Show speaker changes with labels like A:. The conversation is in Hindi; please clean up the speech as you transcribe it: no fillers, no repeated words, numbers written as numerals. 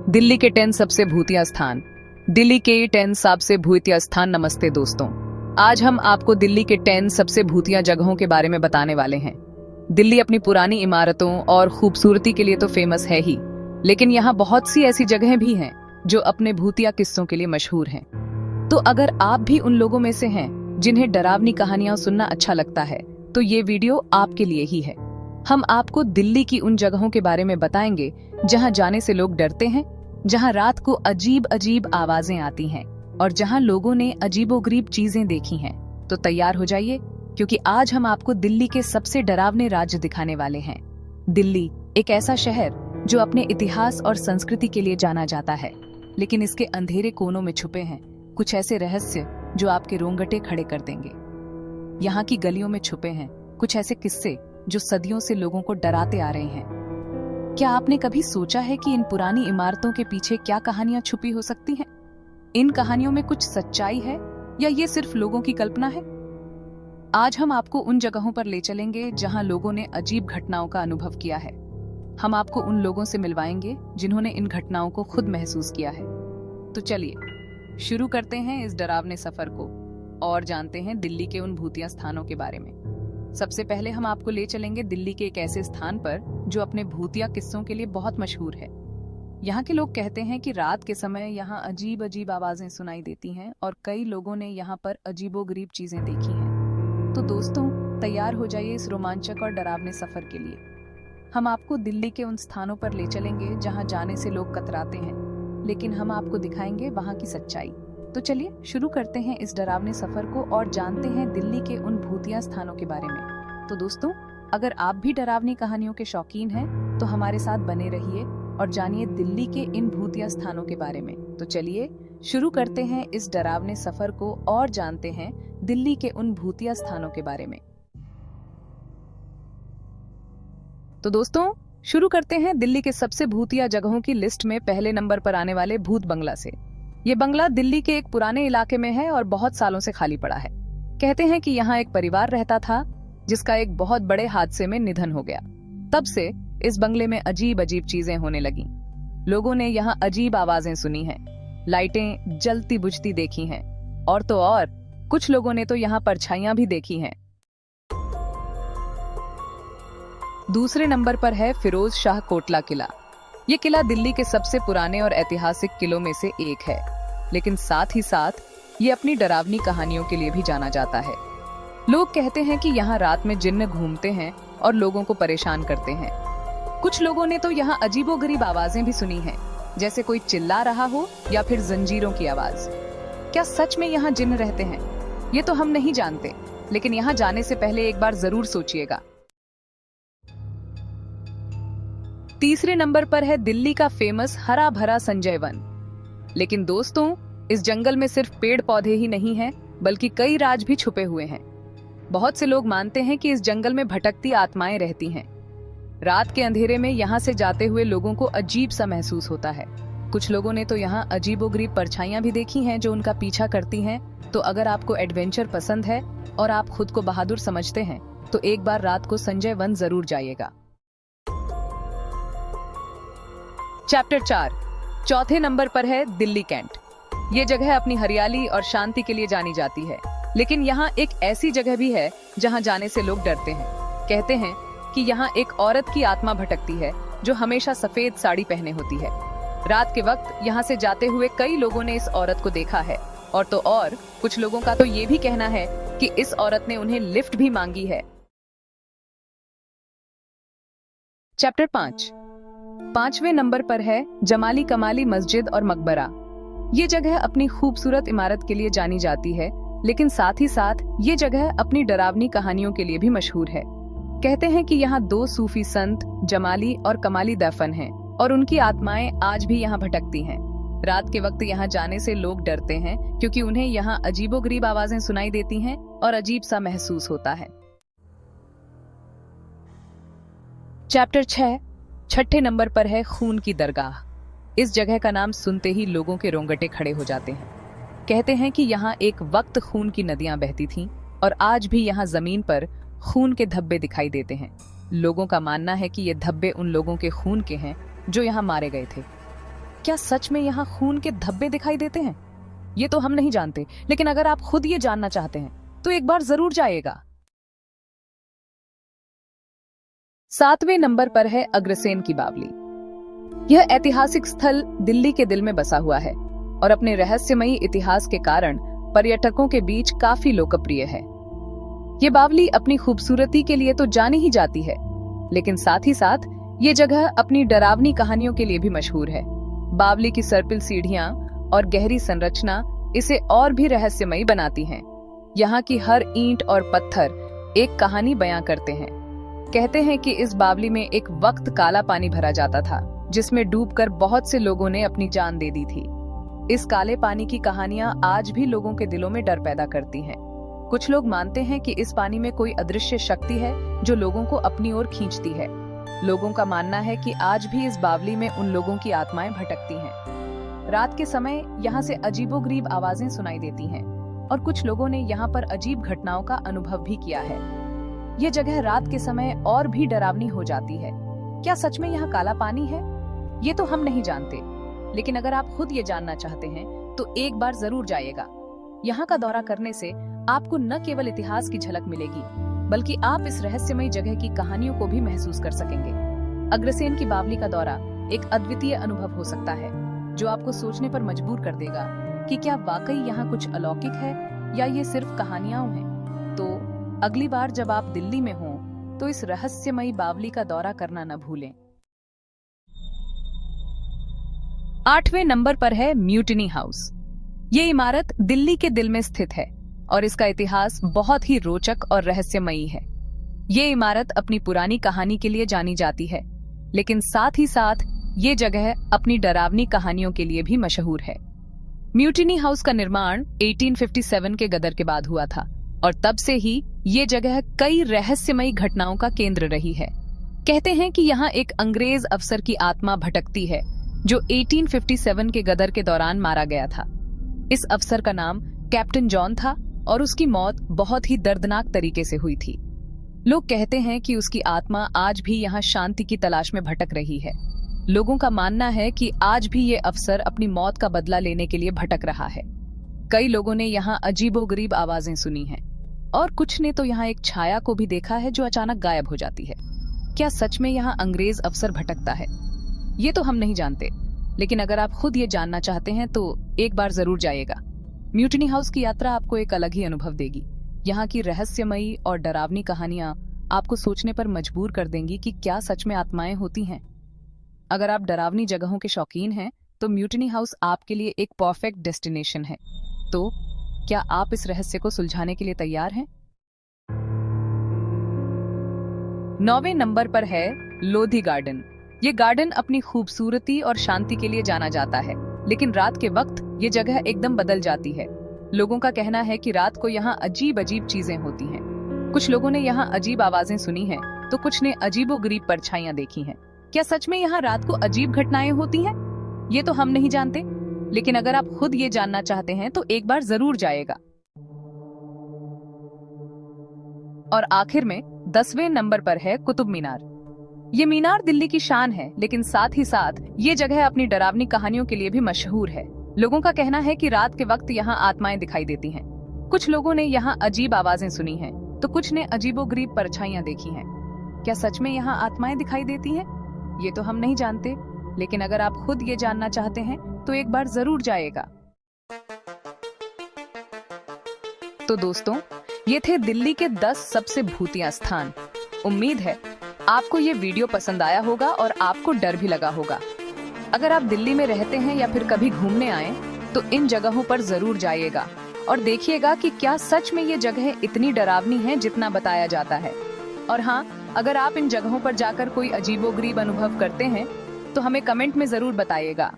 A: दिल्ली के 10 सबसे भूतिया स्थान। दिल्ली के 10 सबसे भूतिया स्थान। नमस्ते दोस्तों, आज हम आपको दिल्ली के 10 सबसे भूतिया जगहों के बारे में बताने वाले हैं। दिल्ली अपनी पुरानी इमारतों और खूबसूरती के लिए तो फेमस है ही, लेकिन यहाँ बहुत सी ऐसी जगहें भी हैं जो अपने भूतिया किस्सों के लिए मशहूर हैं। तो अगर आप भी उन लोगों में से हैं जिन्हें डरावनी कहानियां सुनना अच्छा लगता है, तो ये वीडियो आपके लिए ही है। हम आपको दिल्ली की उन जगहों के बारे में बताएंगे जहां जाने से लोग डरते हैं, जहां रात को अजीब अजीब आवाजें आती हैं और जहां लोगों ने अजीबोगरीब चीजें देखी हैं। तो तैयार हो जाइए, क्योंकि आज हम आपको दिल्ली के सबसे डरावने राज्य दिखाने वाले हैं। दिल्ली एक ऐसा शहर जो अपने इतिहास और संस्कृति के लिए जाना जाता है, लेकिन इसके अंधेरे कोनों में छुपे हैं कुछ ऐसे रहस्य जो आपके रोंगटे खड़े कर देंगे। यहाँ की गलियों में छुपे हैं कुछ ऐसे किस्से जो सदियों से लोगों को डराते आ रहे हैं। क्या आपने कभी सोचा है कि इन पुरानी इमारतों के पीछे क्या कहानियां छुपी हो सकती हैं? इन कहानियों में कुछ सच्चाई है या ये सिर्फ लोगों की कल्पना है? आज हम आपको उन जगहों पर ले चलेंगे जहां लोगों ने अजीब घटनाओं का अनुभव किया है। हम आपको उन लोगों से मिलवाएंगे जिन्होंने इन घटनाओं को खुद महसूस किया है। तो चलिए शुरू करते हैं इस डरावने सफर को और जानते हैं दिल्ली के उन भूतिया स्थानों के बारे में। सबसे पहले हम आपको ले चलेंगे दिल्ली के एक ऐसे स्थान पर जो अपने भूतिया किस्सों के लिए बहुत मशहूर है। यहाँ के लोग कहते हैं कि रात के समय यहाँ अजीब अजीब आवाजें सुनाई देती हैं और कई लोगों ने यहाँ पर अजीबोगरीब चीजें देखी हैं। तो दोस्तों, तैयार हो जाइए इस रोमांचक और डरावने सफर के लिए। हम आपको दिल्ली के उन स्थानों पर ले चलेंगे जहाँ जाने से लोग कतराते हैं, लेकिन हम आपको दिखाएंगे वहाँ की सच्चाई। तो चलिए शुरू करते हैं इस डरावने सफर को और जानते हैं दिल्ली के उन भूतिया स्थानों के बारे में। तो दोस्तों, अगर आप भी डरावनी कहानियों के शौकीन हैं, तो हमारे साथ बने रहिए और जानिए दिल्ली के इन भूतिया स्थानों के बारे में। तो चलिए शुरू करते हैं इस डरावने सफर को और जानते हैं दिल्ली के उन भूतिया स्थानों के बारे में। तो दोस्तों, शुरू करते हैं दिल्ली के सबसे भूतिया जगहों की लिस्ट में पहले नंबर पर आने वाले भूत बंगला से। ये बंगला दिल्ली के एक पुराने इलाके में है और बहुत सालों से खाली पड़ा है। कहते हैं कि यहाँ एक परिवार रहता था जिसका एक बहुत बड़े हादसे में निधन हो गया। तब से इस बंगले में अजीब अजीब चीजें होने लगी। लोगों ने यहाँ अजीब आवाजें सुनी हैं, लाइटें जलती बुझती देखी हैं और तो और कुछ लोगों ने तो यहाँ परछाइयां भी देखी हैं। दूसरे नंबर पर है फिरोज शाह कोटला किला। ये किला दिल्ली के सबसे पुराने और ऐतिहासिक किलों में से एक है, लेकिन साथ ही साथ ये अपनी डरावनी कहानियों के लिए भी जाना जाता है। लोग कहते हैं कि यहाँ रात में जिन्न घूमते हैं और लोगों को परेशान करते हैं। कुछ लोगों ने तो यहाँ अजीबोगरीब आवाजें भी सुनी हैं, जैसे कोई चिल्ला रहा हो या फिर जंजीरों की आवाज। क्या सच में यहाँ जिन्न रहते हैं? ये तो हम नहीं जानते, लेकिन यहाँ जाने से पहले एक बार जरूर सोचिएगा। तीसरे नंबर पर है दिल्ली का फेमस हरा भरा संजय वन। लेकिन दोस्तों, इस जंगल में सिर्फ पेड़ पौधे ही नहीं हैं, बल्कि कई राज भी छुपे हुए हैं। बहुत से लोग मानते हैं कि इस जंगल में भटकती आत्माएं रहती हैं। रात के अंधेरे में यहाँ से जाते हुए लोगों को अजीब सा महसूस होता है। कुछ लोगों ने तो यहाँ अजीबोगरीब परछाइयां भी देखी हैं जो उनका पीछा करती हैं। तो अगर आपको एडवेंचर पसंद है और आप खुद को बहादुर समझते हैं, तो एक बार रात को संजय वन जरूर जाइएगा। चैप्टर 4, चौथे नंबर पर है दिल्ली कैंट। ये जगह अपनी हरियाली और शांति के लिए जानी जाती है, लेकिन यहाँ एक ऐसी जगह भी है जहाँ जाने से लोग डरते हैं। कहते हैं कि यहाँ एक औरत की आत्मा भटकती है जो हमेशा सफेद साड़ी पहने होती है। रात के वक्त यहाँ से जाते हुए कई लोगों ने इस औरत को देखा है और तो और कुछ लोगों का तो ये भी कहना है कि इस औरत ने उन्हें लिफ्ट भी मांगी है। चैप्टर 5, पांचवें नंबर पर है जमाली कमाली मस्जिद और मकबरा। ये जगह अपनी खूबसूरत इमारत के लिए जानी जाती है, लेकिन साथ ही साथ ये जगह अपनी डरावनी कहानियों के लिए भी मशहूर है। कहते हैं कि यहाँ 2 सूफी संत जमाली और कमाली दफन हैं और उनकी आत्माएं आज भी यहाँ भटकती हैं। रात के वक्त यहाँ जाने से लोग डरते हैं क्योंकि उन्हें यहाँ अजीबोगरीब आवाजें सुनाई देती हैं और अजीब सा महसूस होता है। चैप्टर 6, छठे नंबर पर है खून की दरगाह। इस जगह का नाम सुनते ही लोगों के रोंगटे खड़े हो जाते हैं। कहते हैं कि यहाँ एक वक्त खून की नदियां बहती थीं और आज भी यहाँ जमीन पर खून के धब्बे दिखाई देते हैं। लोगों का मानना है कि ये धब्बे उन लोगों के खून के हैं जो यहाँ मारे गए थे। क्या सच में यहाँ खून के धब्बे दिखाई देते हैं? ये तो हम नहीं जानते, लेकिन अगर आप खुद ये जानना चाहते हैं तो एक बार जरूर जाइएगा। 7वें नंबर पर है अग्रसेन की बावली। यह ऐतिहासिक स्थल दिल्ली के दिल में बसा हुआ है और अपने रहस्यमयी इतिहास के कारण पर्यटकों के बीच काफी लोकप्रिय है। ये बावली अपनी खूबसूरती के लिए तो जानी ही जाती है, लेकिन साथ ही साथ ये जगह अपनी डरावनी कहानियों के लिए भी मशहूर है। बावली की सर्पिल सीढ़ियां और गहरी संरचना इसे और भी रहस्यमयी बनाती हैं। यहाँ की हर ईंट और पत्थर एक कहानी बयां करते हैं। कहते हैं कि इस बावली में एक वक्त काला पानी भरा जाता था, जिसमें डूबकर बहुत से लोगों ने अपनी जान दे दी थी। इस काले पानी की कहानियां आज भी लोगों के दिलों में डर पैदा करती हैं। कुछ लोग मानते हैं कि इस पानी में कोई अदृश्य शक्ति है जो लोगों को अपनी ओर खींचती है। लोगों का मानना है कि आज भी इस बावली में उन लोगों की आत्माएं भटकती हैं। रात के समय यहाँ से अजीबोगरीब आवाजें सुनाई देती हैं और कुछ लोगों ने यहाँ पर अजीब घटनाओं का अनुभव भी किया है। ये जगह रात के समय और भी डरावनी हो जाती है। क्या सच में यहाँ काला पानी है? ये तो हम नहीं जानते, लेकिन अगर आप खुद ये जानना चाहते हैं तो एक बार जरूर जाइएगा। यहाँ का दौरा करने से आपको न केवल इतिहास की झलक मिलेगी, बल्कि आप इस रहस्यमयी जगह की कहानियों को भी महसूस कर सकेंगे। अग्रसेन की बावली का दौरा एक अद्वितीय अनुभव हो सकता है, जो आपको सोचने पर मजबूर कर देगा कि क्या वाकई यहाँ कुछ अलौकिक है या ये सिर्फ कहानियां हैं। तो अगली बार जब आप दिल्ली में हों तो इस रहस्यमयी बावली का दौरा करना न भूलें। 8वें नंबर पर है म्यूटिनी हाउस। ये इमारत दिल्ली के दिल में स्थित है और इसका इतिहास बहुत ही रोचक और रहस्यमयी है। ये इमारत अपनी पुरानी कहानी के लिए जानी जाती है, लेकिन साथ ही साथ ये जगह अपनी डरावनी कहानियों के लिए भी मशहूर है। म्यूटिनी हाउस का निर्माण 1857 के गदर के बाद हुआ था और तब से ही ये जगह कई रहस्यमयी घटनाओं का केंद्र रही है। कहते हैं कि यहाँ एक अंग्रेज अफसर की आत्मा भटकती है जो 1857 के गदर के दौरान मारा गया था। इस अफसर का नाम कैप्टन जॉन था और उसकी मौत बहुत ही दर्दनाक तरीके से हुई थी। लोग कहते हैं कि उसकी आत्मा आज भी यहाँ शांति की तलाश में भटक रही है। लोगों का मानना है कि आज भी ये अफसर अपनी मौत का बदला लेने के लिए भटक रहा है। कई लोगों ने यहाँ अजीबोगरीब आवाजें सुनी हैं और कुछ ने तो यहाँ एक छाया को भी देखा है जो अचानक गायब हो जाती है। क्या सच में यहाँ अंग्रेज अफसर भटकता है? ये तो हम नहीं जानते, लेकिन अगर आप खुद ये जानना चाहते हैं तो एक बार जरूर जाइएगा। म्यूटिनी हाउस की यात्रा आपको एक अलग ही अनुभव देगी। यहाँ की रहस्यमयी और डरावनी कहानियां आपको सोचने पर मजबूर कर देंगी कि क्या सच में आत्माएं होती हैं। अगर आप डरावनी जगहों के शौकीन हैं तो म्यूटिनी हाउस आपके लिए एक परफेक्ट डेस्टिनेशन है। तो क्या आप इस रहस्य को सुलझाने के लिए तैयार हैं? 9वें नंबर पर है लोधी गार्डन। ये गार्डन अपनी खूबसूरती और शांति के लिए जाना जाता है, लेकिन रात के वक्त ये जगह एकदम बदल जाती है। लोगों का कहना है कि रात को यहाँ अजीब अजीब चीजें होती हैं। कुछ लोगों ने यहाँ अजीब आवाजें सुनी हैं, तो कुछ ने अजीबोगरीब परछाइयां देखी हैं। क्या सच में यहाँ रात को अजीब घटनाएं होती हैं? ये तो हम नहीं जानते, लेकिन अगर आप खुद ये जानना चाहते हैं तो एक बार जरूर जाइएगा। और आखिर में 10वें नंबर पर है कुतुब मीनार। ये मीनार दिल्ली की शान है, लेकिन साथ ही साथ ये जगह अपनी डरावनी कहानियों के लिए भी मशहूर है। लोगों का कहना है कि रात के वक्त यहाँ आत्माएं दिखाई देती हैं। कुछ लोगों ने यहाँ अजीब आवाजें सुनी हैं, तो कुछ ने अजीबोगरीब परछाइयां देखी हैं। क्या सच में यहाँ आत्माएं दिखाई देती हैं? ये तो हम नहीं जानते, लेकिन अगर आप खुद ये जानना चाहते हैं तो एक बार जरूर जाइएगा। तो दोस्तों, ये थे दिल्ली के 10 सबसे भूतिया स्थान। उम्मीद है आपको ये वीडियो पसंद आया होगा और आपको डर भी लगा होगा। अगर आप दिल्ली में रहते हैं या फिर कभी घूमने आए तो इन जगहों पर जरूर जाइएगा और देखिएगा कि क्या सच में ये जगह इतनी डरावनी है जितना बताया जाता है। और हाँ, अगर आप इन जगहों पर जाकर कोई अजीबोगरीब अनुभव करते हैं तो हमें कमेंट में जरूर बताइएगा।